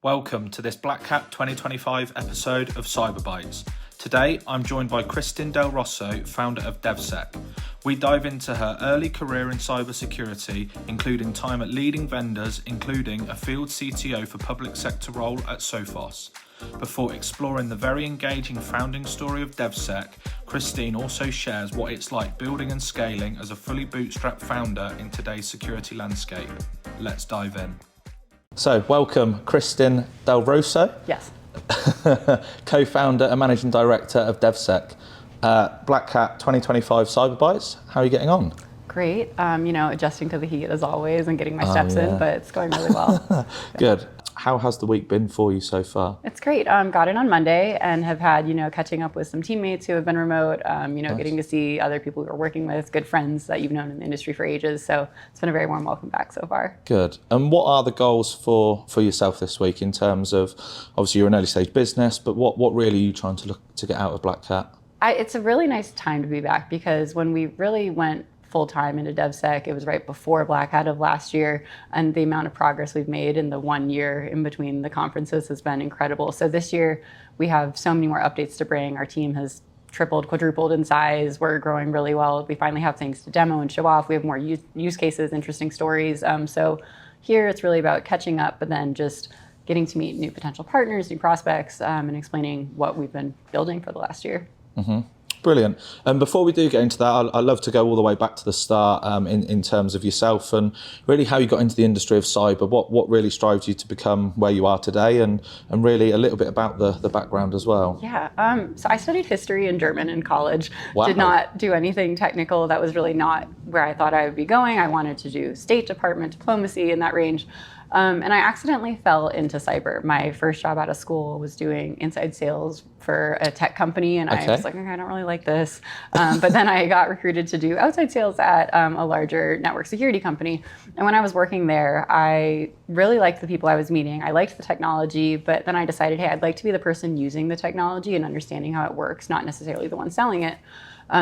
Welcome to this Black Hat 2025 episode of Cyberbytes. Today, I'm joined by Kristin Del Rosso, founder of DEVSEC. We dive into her early career in cybersecurity, including time at leading vendors, including a field CTO for public sector role at Sophos. Before exploring the very engaging founding story of DEVSEC, Kristin also shares what it's like building and scaling as a fully bootstrapped founder in today's security landscape. Let's dive in. So, welcome, Kristin Del Rosso. Yes. Co-founder and Managing Director of DEVSEC. Black Hat 2025 Cyberbytes. How are you getting on? Great. Adjusting to the heat as always and getting my steps in, but it's going really well. Good. How has the week been for you so far? It's great. Got in on Monday and have had, catching up with some teammates who have been remote, nice. Getting to see other people who are working with, good friends that you've known in the industry for ages. So it's been a very warm welcome back so far. Good. And what are the goals for yourself this week in terms of, obviously you're an early stage business, but what really are you trying to look to get out of Black Hat? It's a really nice time to be back because when we really went full-time into DevSec, it was right before Black Hat of last year, and the amount of progress we've made in the 1 year in between the conferences has been incredible. So this year we have so many more updates to bring. Our team has tripled, quadrupled in size. We're growing really well. We finally have things to demo and show off. We have more use cases, interesting stories. So here it's really about catching up, but then just getting to meet new potential partners, new prospects, and explaining what we've been building for the last year. Mm-hmm. Brilliant. And before we do get into that, I'd love to go all the way back to the start in terms of yourself and really how you got into the industry of cyber. What really strived you to become where you are today, and really a little bit about the background as well. Yeah. So I studied history and German in college. Wow. Did not do anything technical. That was really not where I thought I would be going. I wanted to do State Department, diplomacy in that range. And I accidentally fell into cyber. My first job out of school was doing inside sales for a tech company, and I was like, okay, I don't really like this. But then I got recruited to do outside sales at a larger network security company. And when I was working there, I really liked the people I was meeting. I liked the technology, but then I decided, hey, I'd like to be the person using the technology and understanding how it works, not necessarily the one selling it.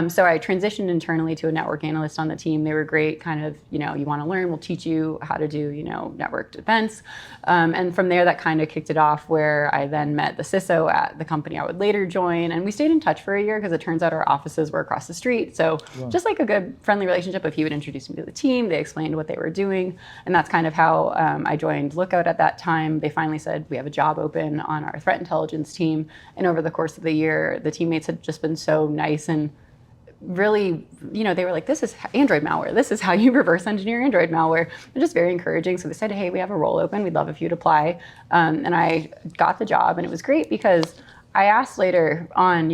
So I transitioned internally to a network analyst on the team. They were great, kind of, you want to learn, we'll teach you how to do, network defense. And from there, that kind of kicked it off where I then met the CISO at the company I would later join. And we stayed in touch for a year because it turns out our offices were across the street. So just like a good friendly relationship, if he would introduce me to the team, they explained what they were doing. And that's kind of how I joined Lookout at that time. They finally said, we have a job open on our threat intelligence team. And over the course of the year, the teammates had just been so nice and really, they were like, this is Android malware. This is how you reverse engineer Android malware. They're just very encouraging. So they said, hey, we have a role open. We'd love if you'd apply. And I got the job, and it was great because I asked later on,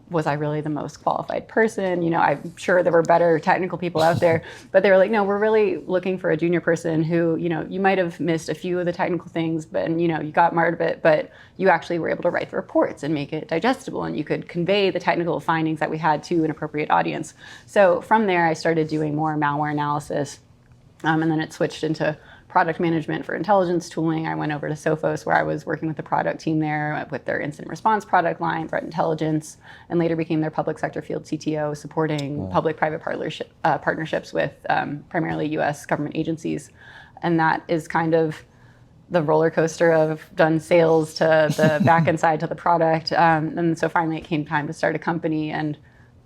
was I really the most qualified person? I'm sure there were better technical people out there, but they were like, no, we're really looking for a junior person who, you might have missed a few of the technical things, but, you got marred a bit, but you actually were able to write the reports and make it digestible, and you could convey the technical findings that we had to an appropriate audience. So from there, I started doing more malware analysis, and then it switched into product management for intelligence tooling. I went over to Sophos, where I was working with the product team there with their incident response product line, threat intelligence, and later became their public sector field CTO, supporting public-private partnerships with primarily U.S. government agencies. And that is kind of the roller coaster of done sales to the back end side to the product. And so finally it came time to start a company. And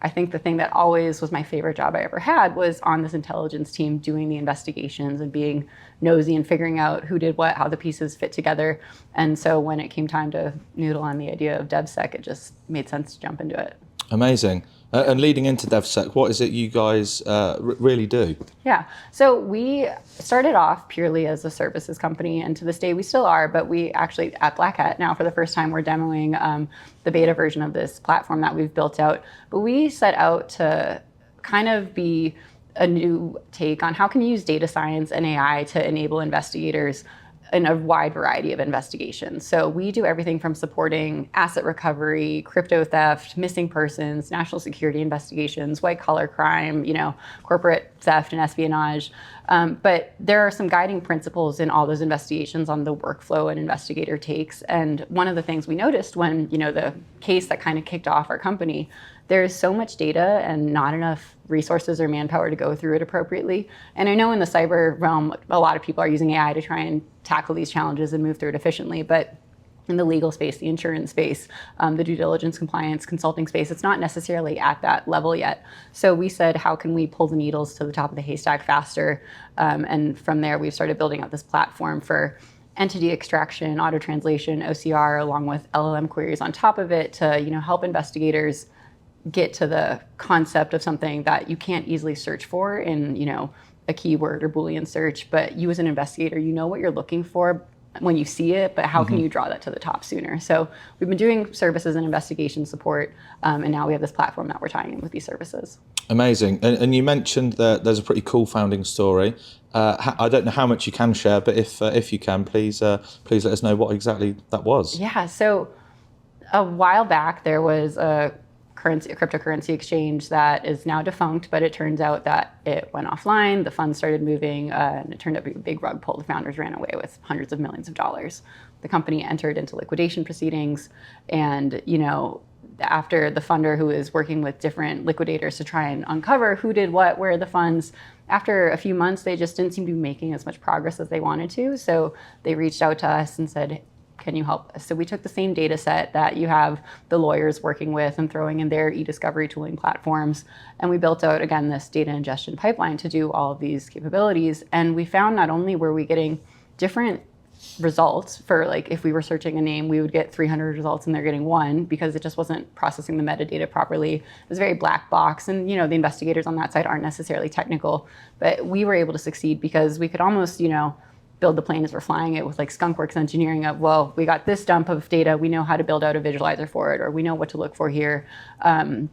I think the thing that always was my favorite job I ever had was on this intelligence team doing the investigations and being nosy and figuring out who did what, how the pieces fit together. And so when it came time to noodle on the idea of DevSec, it just made sense to jump into it. Amazing. And leading into DevSec, what is it you guys really do? Yeah, so we started off purely as a services company, and to this day we still are, but we actually, at Black Hat now for the first time, we're demoing the beta version of this platform that we've built out. But we set out to kind of be a new take on how can you use data science and AI to enable investigators in a wide variety of investigations. So we do everything from supporting asset recovery, crypto theft, missing persons, national security investigations, white collar crime, corporate theft and espionage. But there are some guiding principles in all those investigations on the workflow an investigator takes. And one of the things we noticed when, the case that kind of kicked off our company, there's so much data and not enough resources or manpower to go through it appropriately. And I know in the cyber realm, a lot of people are using AI to try and tackle these challenges and move through it efficiently. But in the legal space, the insurance space, the due diligence, compliance, consulting space, it's not necessarily at that level yet. So we said, how can we pull the needles to the top of the haystack faster? And from there, we've started building out this platform for entity extraction, auto translation, OCR, along with LLM queries on top of it to, help investigators get to the concept of something that you can't easily search for in, a keyword or Boolean search. But you as an investigator, you know what you're looking for when you see it, but how can you draw that to the top sooner? So we've been doing services and investigation support, and now we have this platform that we're tying in with these services. Amazing. And you mentioned that there's a pretty cool founding story. I don't know how much you can share, but if you can, please let us know what exactly that was. Yeah, so a while back there was a cryptocurrency exchange that is now defunct, but it turns out that it went offline, the funds started moving, and it turned out to be a big rug pull. The founders ran away with hundreds of millions of dollars. The company entered into liquidation proceedings, and after the funder, who is working with different liquidators to try and uncover who did what, where are the funds, after a few months, they just didn't seem to be making as much progress as they wanted to. So they reached out to us and said, can you help us? So we took the same data set that you have the lawyers working with and throwing in their e-discovery tooling platforms. And we built out, again, this data ingestion pipeline to do all of these capabilities. And we found not only were we getting different results for, like, if we were searching a name, we would get 300 results and they're getting one because it just wasn't processing the metadata properly. It was very black box. And, the investigators on that side aren't necessarily technical, but we were able to succeed because we could almost, build the plane as we're flying it with like skunkworks engineering of, well, we got this dump of data, we know how to build out a visualizer for it, or we know what to look for here. And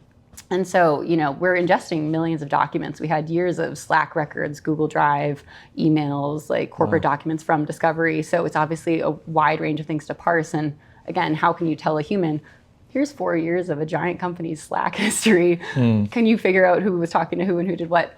so, we're ingesting millions of documents. We had years of Slack records, Google Drive, emails, like corporate documents from Discovery. So it's obviously a wide range of things to parse. And again, how can you tell a human, here's 4 years of a giant company's Slack history. Can you figure out who was talking to who and who did what?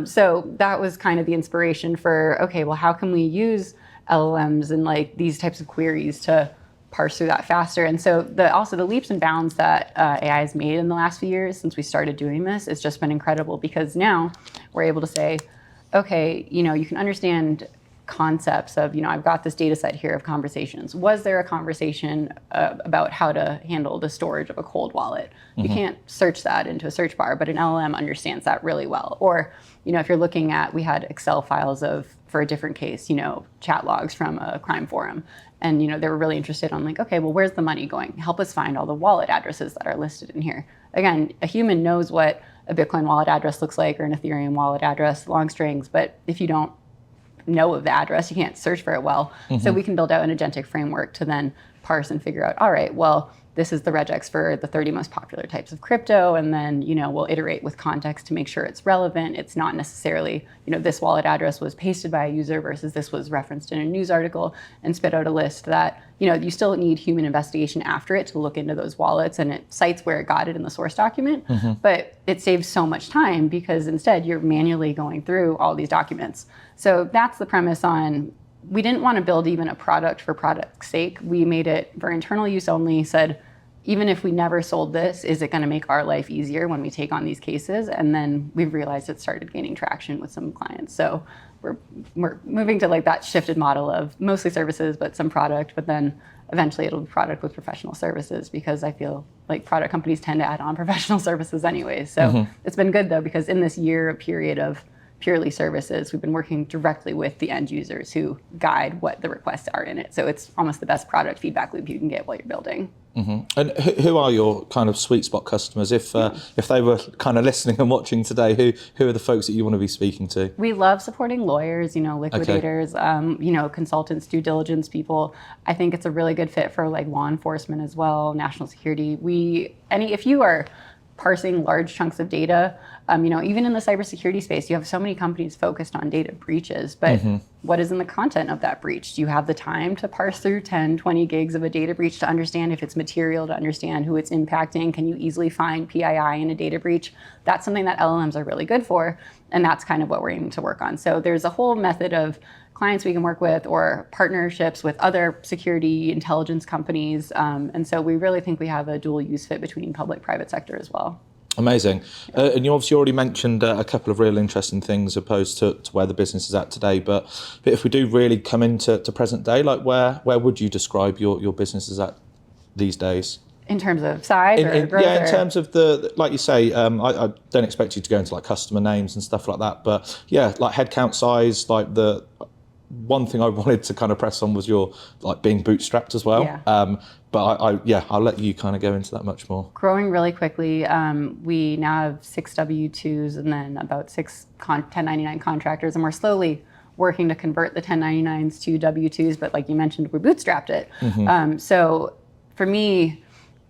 So that was kind of the inspiration for, okay, well, how can we use LLMs and like these types of queries to parse through that faster? And so also the leaps and bounds that AI has made in the last few years since we started doing this, it's just been incredible because now we're able to say, okay, you can understand concepts of, I've got this data set here of conversations. Was there a conversation about how to handle the storage of a cold wallet? You can't search that into a search bar, but an LLM understands that really well. Or, if you're looking at, we had Excel files for a different case, chat logs from a crime forum. And, they were really interested on like, okay, well, where's the money going? Help us find all the wallet addresses that are listed in here. Again, a human knows what a Bitcoin wallet address looks like or an Ethereum wallet address, long strings. But if you don't know of the address, you can't search for it well. So we can build out an agentic framework to then parse and figure out, all right, well, this is the regex for the 30 most popular types of crypto. And then, we'll iterate with context to make sure it's relevant. It's not necessarily, this wallet address was pasted by a user versus this was referenced in a news article, and spit out a list that, you still need human investigation after it to look into those wallets, and it cites where it got it in the source document. But it saves so much time because instead you're manually going through all these documents. So that's the premise on, we didn't want to build even a product for product's sake. We made it for internal use only, said, even if we never sold this, is it going to make our life easier when we take on these cases? And then we've realized it started gaining traction with some clients. So we're moving to like that shifted model of mostly services, but some product, but then eventually it'll be product with professional services, because I feel like product companies tend to add on professional services anyways. So it's been good though, because in this year period of purely services, we've been working directly with the end users who guide what the requests are in it. So it's almost the best product feedback loop you can get while you're building. And who are your kind of sweet spot customers? If they were kind of listening and watching today, who are the folks that you want to be speaking to? We love supporting lawyers, liquidators, consultants, due diligence people. I think it's a really good fit for like law enforcement as well, national security. If you are parsing large chunks of data, even in the cybersecurity space, you have so many companies focused on data breaches, but what is in the content of that breach? Do you have the time to parse through 10, 20 gigs of a data breach to understand if it's material, to understand who it's impacting? Can you easily find PII in a data breach? That's something that LLMs are really good for, and that's kind of what we're aiming to work on. So there's a whole method of clients we can work with or partnerships with other security intelligence companies. And so we really think we have a dual use fit between public private sector as well. Amazing. And you obviously already mentioned a couple of real interesting things opposed to where the business is at today. But if we do really come into present day, like where would you describe your business is at these days? In terms of size or growth? Yeah, in terms of like you say, I don't expect you to go into like customer names and stuff like that. But yeah, like headcount size, like the one thing I wanted to kind of press on was your like being bootstrapped as well. Yeah. But I'll let you kind of go into that much more. Growing really quickly. We now have 6 W-2s and then about 6 1099 contractors, and we're slowly working to convert the 1099s to W-2s. But like you mentioned, we bootstrapped it. So for me,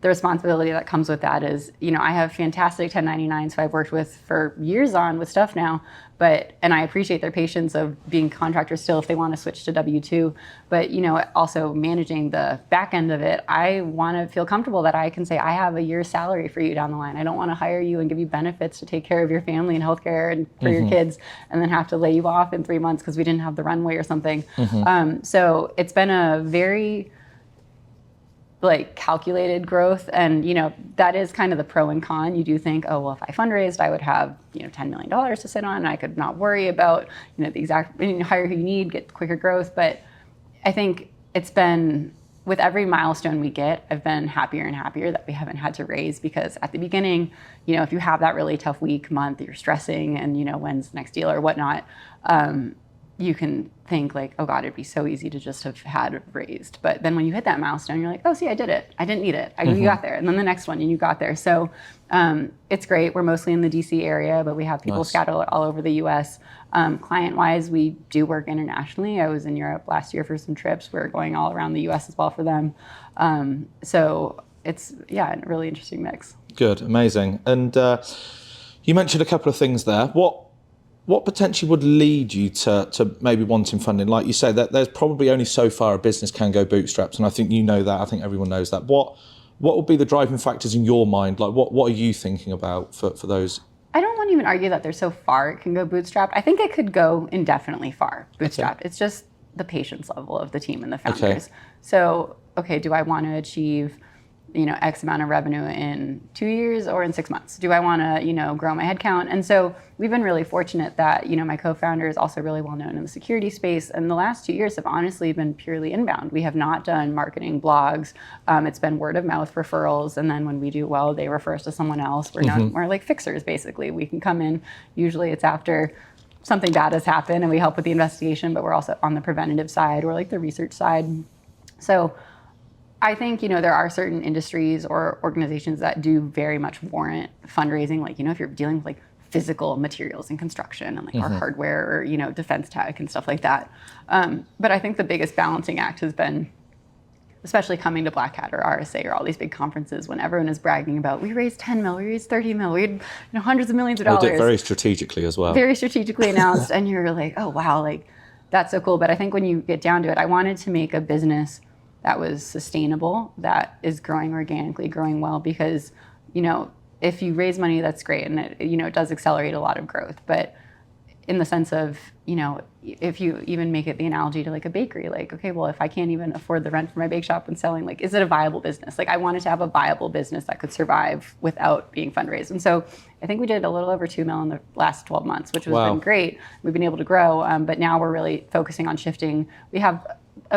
the responsibility that comes with that is, I have fantastic 1099s who I've worked with for years on with stuff now, and I appreciate their patience of being contractors still if they want to switch to W-2. But, also managing the back end of it, I want to feel comfortable that I can say, I have a year's salary for you down the line. I don't want to hire you and give you benefits to take care of your family and healthcare and for your kids, and then have to lay you off in 3 months because we didn't have the runway or something. So it's been a very calculated growth, and that is kind of the pro and con. You do think, oh well, if I fundraised, I would have $10 million to sit on, and I could not worry about the exact hire who you need, get quicker growth. But I think it's been, with every milestone we get, I've been happier and happier that we haven't had to raise, because at the beginning, if you have that really tough week, month, you're stressing, and when's the next deal or whatnot, you can think like, oh God, it'd be so easy to just have had it raised. But then when you hit that milestone, you're like, oh, see, I did it. I didn't need it. You got there. And then the next one, and you got there. So it's great. We're mostly in the DC area, but we have people scattered all over the US. Client-wise, we do work internationally. I was in Europe last year for some trips. We're going all around the US as well for them. So it's, a really interesting mix. Good, amazing. And you mentioned a couple of things there. What potentially would lead you to maybe wanting funding? Like you say, that there's probably only so far a business can go bootstrapped, and I think you know that. I think everyone knows that. What would be the driving factors in your mind? Like, what are you thinking about for those? I don't want to even argue that there's so far it can go bootstrapped. I think it could go indefinitely far bootstrapped. Okay. It's just the patience level of the team and the founders. Okay. So, do I want to achieve X amount of revenue in 2 years or in 6 months? Do I want to, grow my headcount? And so we've been really fortunate that, my co-founder is also really well known in the security space. And the last 2 years have honestly been purely inbound. We have not done marketing blogs. It's been word of mouth referrals. And then when we do well, they refer us to someone else. We're like fixers, basically. We can come in. Usually it's after something bad has happened and we help with the investigation, but we're also on the preventative side. We're like the research side. So I think, there are certain industries or organizations that do very much warrant fundraising. Like, if you're dealing with physical materials in construction and or hardware or, defense tech and stuff like that. But I think the biggest balancing act has been, especially coming to Black Hat or RSA or all these big conferences, when everyone is bragging about, we raised 10 mil, we raised 30 mil, we had hundreds of millions of dollars. We did very strategically as well. Very strategically announced. And you're like, oh, wow, that's so cool. But I think when you get down to it, I wanted to make a business that was sustainable, that is growing organically, growing well, because, if you raise money, that's great. And it does accelerate a lot of growth. But in the sense of, if you even make it the analogy to a bakery, okay, well, if I can't even afford the rent for my bake shop and selling, is it a viable business? I wanted to have a viable business that could survive without being fundraised. And so I think we did a little over 2 mil in the last 12 months, which has been great. We've been able to grow, but now we're really focusing on shifting. We have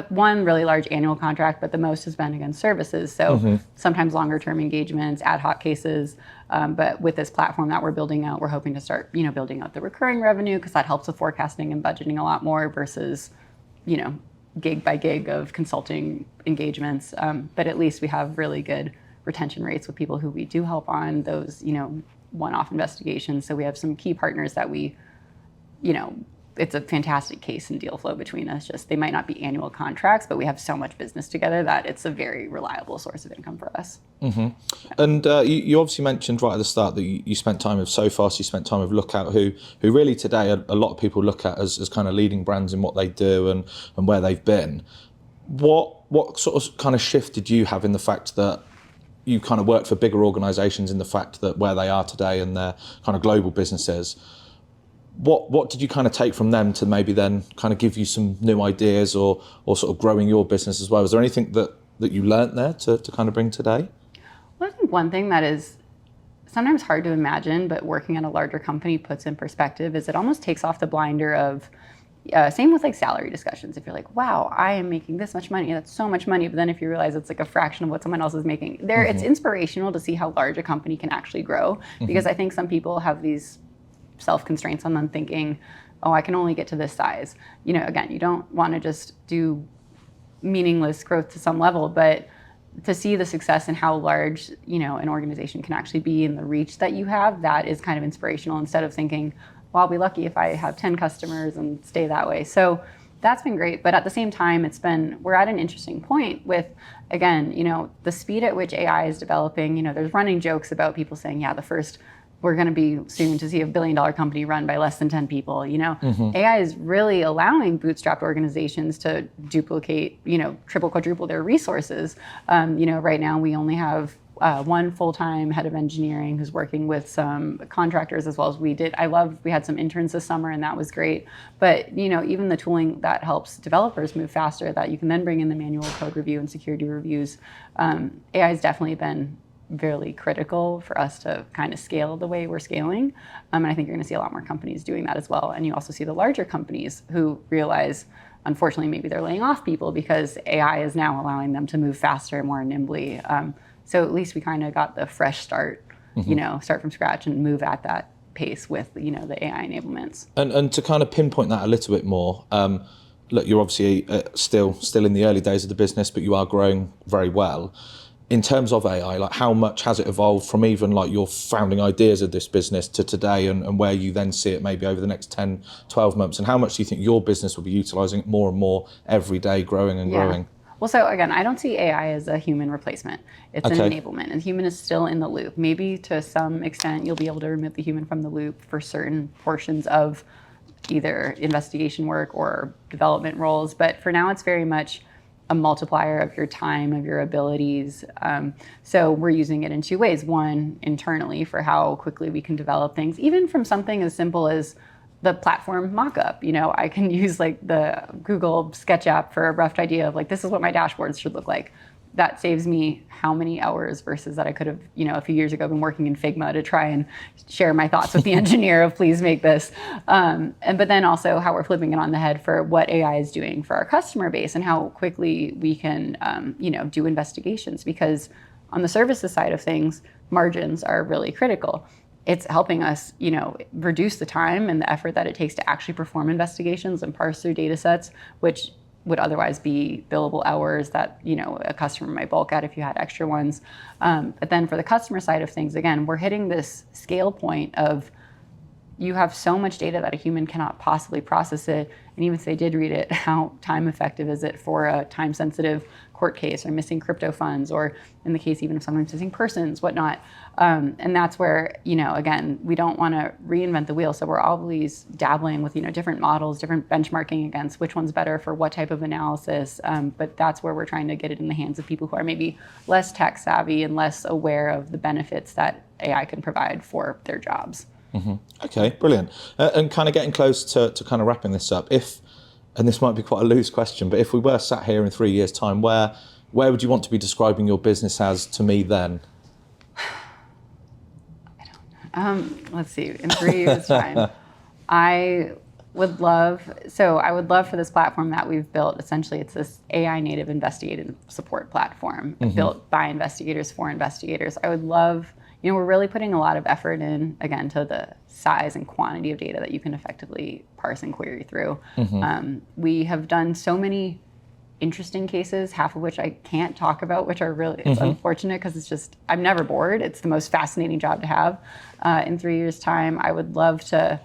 one really large annual contract, but the most has been against services. So sometimes longer term engagements, ad hoc cases. But with this platform that we're building out, we're hoping to start, building out the recurring revenue, because that helps with forecasting and budgeting a lot more versus, gig by gig of consulting engagements. But at least we have really good retention rates with people who we do help on those, one-off investigations. So we have some key partners that we, it's a fantastic case and deal flow between us. Just they might not be annual contracts, but we have so much business together that it's a very reliable source of income for us. Yeah. And you obviously mentioned right at the start that you spent time with SoFast, you spent time with Lookout, who really today a lot of people look at as kind of leading brands in what they do and where they've been. What sort of kind of shift did you have in the fact that you kind of worked for bigger organisations, in the fact that where they are today and their kind of global businesses? What did you kind of take from them to maybe then kind of give you some new ideas or sort of growing your business as well? Was there anything that you learnt there to kind of bring today? Well, I think one thing that is sometimes hard to imagine, but working at a larger company puts in perspective, is it almost takes off the blinder of, same with like salary discussions. If you're like, wow, I am making this much money, that's so much money. But then if you realize it's like a fraction of what someone else is making, it's inspirational to see how large a company can actually grow. Because I think some people have these self-constraints on them thinking, oh, I can only get to this size. Again, you don't want to just do meaningless growth to some level, but to see the success and how large, an organization can actually be and the reach that you have, that is kind of inspirational, instead of thinking, well, I'll be lucky if I have 10 customers and stay that way. So that's been great. But at the same time, we're at an interesting point with, again, the speed at which AI is developing. There's running jokes about people saying, yeah, we're going to be soon to see $1 billion company run by less than 10 people. AI is really allowing bootstrapped organizations to duplicate, triple, quadruple their resources. Right now we only have one full-time head of engineering who's working with some contractors as well as we did. We had some interns this summer, and that was great. But, even the tooling that helps developers move faster, that you can then bring in the manual code review and security reviews, AI has definitely been very critical for us to kind of scale the way we're scaling. And I think you're going to see a lot more companies doing that as well. And you also see the larger companies who realize, unfortunately, maybe they're laying off people because AI is now allowing them to move faster and more nimbly. So at least we kind of got the fresh start, start from scratch and move at that pace with, the AI enablements. And to kind of pinpoint that a little bit more, look, you're obviously still in the early days of the business, but you are growing very well. In terms of AI, like how much has it evolved from even like your founding ideas of this business to today, and where you then see it maybe over the next 10, 12 months? And how much do you think your business will be utilising it more and more every day, growing and growing? Well, so again, I don't see AI as a human replacement. It's an enablement, and human is still in the loop. Maybe to some extent, you'll be able to remove the human from the loop for certain portions of either investigation work or development roles. But for now, it's very much a multiplier of your time, of your abilities. So we're using it in two ways. One, internally for how quickly we can develop things, even from something as simple as the platform mockup. I can use like the Google Sketch app for a rough idea of like, this is what my dashboards should look like. That saves me how many hours versus that I could have, a few years ago been working in Figma to try and share my thoughts with the engineer of please make this. But then also how we're flipping it on the head for what AI is doing for our customer base and how quickly we can, do investigations. Because on the services side of things, margins are really critical. It's helping us, reduce the time and the effort that it takes to actually perform investigations and parse through data sets, which would otherwise be billable hours that, a customer might bulk at if you had extra ones. But then for the customer side of things, again, we're hitting this scale point of you have so much data that a human cannot possibly process it. And even if they did read it, how time effective is it for a time sensitive court case or missing crypto funds, or in the case even of sometimes missing persons, whatnot. And that's where, again, we don't want to reinvent the wheel. So we're always dabbling with, different models, different benchmarking against which one's better for what type of analysis. But that's where we're trying to get it in the hands of people who are maybe less tech savvy and less aware of the benefits that AI can provide for their jobs. Mm-hmm. Okay, brilliant. And kind of getting close to kind of wrapping this up, and this might be quite a loose question, but if we were sat here in 3 years' time, where would you want to be describing your business as to me then? Let's see, in 3 years' time, I would love for this platform that we've built. Essentially, it's this AI native investigative support platform built by investigators for investigators. I would love, we're really putting a lot of effort in, again, to the size and quantity of data that you can effectively parse and query through. We have done so many interesting cases, half of which I can't talk about, which are really, it's unfortunate because it's just, I'm never bored. It's the most fascinating job to have. In 3 years' time, I would love to,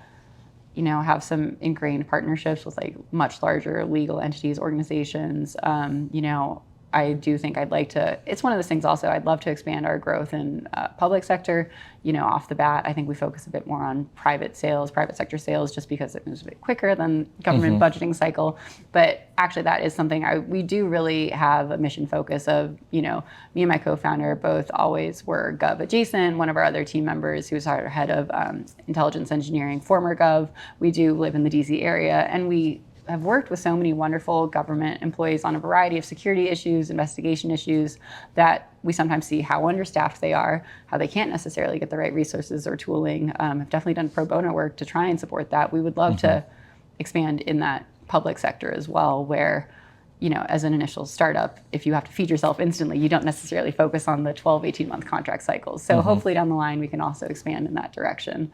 have some ingrained partnerships with like much larger legal entities, organizations. I do think I'd like to, it's one of those things also, I'd love to expand our growth in public sector. Off the bat, I think we focus a bit more on private sector sales, just because it moves a bit quicker than government budgeting cycle. But actually that is something we do really have a mission focus of, me and my co-founder both always were Gov adjacent. One of our other team members, who's our head of intelligence engineering, former Gov, we do live in the DC area, and we have worked with so many wonderful government employees on a variety of security issues, investigation issues, that we sometimes see how understaffed they are, how they can't necessarily get the right resources or tooling. Have definitely done pro bono work to try and support that. We would love to expand in that public sector as well, where, you know, as an initial startup, if you have to feed yourself instantly, you don't necessarily focus on the 12, 18-month contract cycles. So hopefully down the line, we can also expand in that direction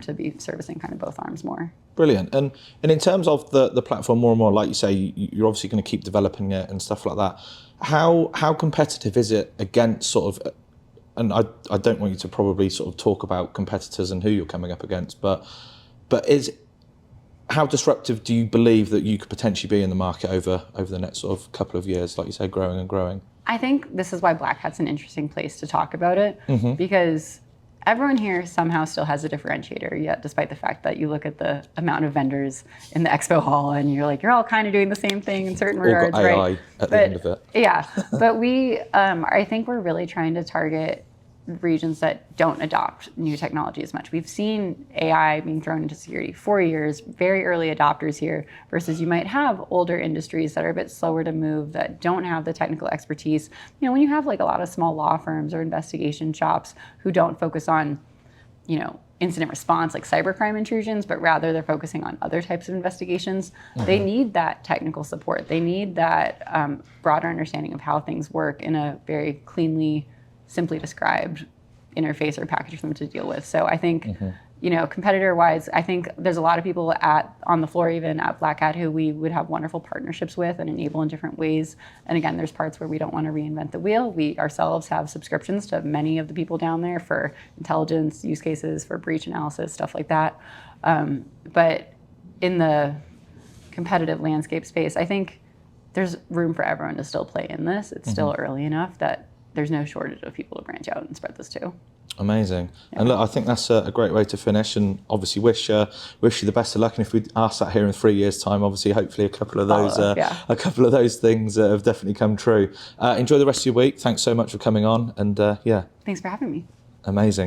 to be servicing kind of both arms more. Brilliant. And in terms of the platform, more and more, like you say, you're obviously going to keep developing it and stuff like that. How competitive is it against sort of, and I don't want you to probably sort of talk about competitors and who you're coming up against, but how disruptive do you believe that you could potentially be in the market over the next sort of couple of years, like you say, growing and growing? I think this is why Black Hat's an interesting place to talk about it, because everyone here somehow still has a differentiator, yet despite the fact that you look at the amount of vendors in the expo hall and you're like, you're all kind of doing the same thing in certain regards, all got AI right? at the end of it. Yeah, but we, I think we're really trying to target regions that don't adopt new technology as much. We've seen AI being thrown into security 4 years, very early adopters here, versus you might have older industries that are a bit slower to move, that don't have the technical expertise. You know, when you have like a lot of small law firms or investigation shops who don't focus on, you know, incident response like cybercrime intrusions, but rather they're focusing on other types of investigations, they need that technical support. They need that broader understanding of how things work in a very cleanly, simply described interface or package for them to deal with. So I think, you know, competitor-wise, I think there's a lot of people on the floor, even at Black Hat, who we would have wonderful partnerships with and enable in different ways. And again, there's parts where we don't want to reinvent the wheel. We ourselves have subscriptions to many of the people down there for intelligence use cases, for breach analysis, stuff like that. But in the competitive landscape space, I think there's room for everyone to still play in this. It's still early enough that there's no shortage of people to branch out and spread this to. Amazing. Yeah. And look, I think that's a great way to finish, and obviously wish you the best of luck. And if we are sat here in 3 years' time, obviously hopefully a couple of those things have definitely come true. Enjoy the rest of your week. Thanks so much for coming on, and yeah. Thanks for having me. Amazing.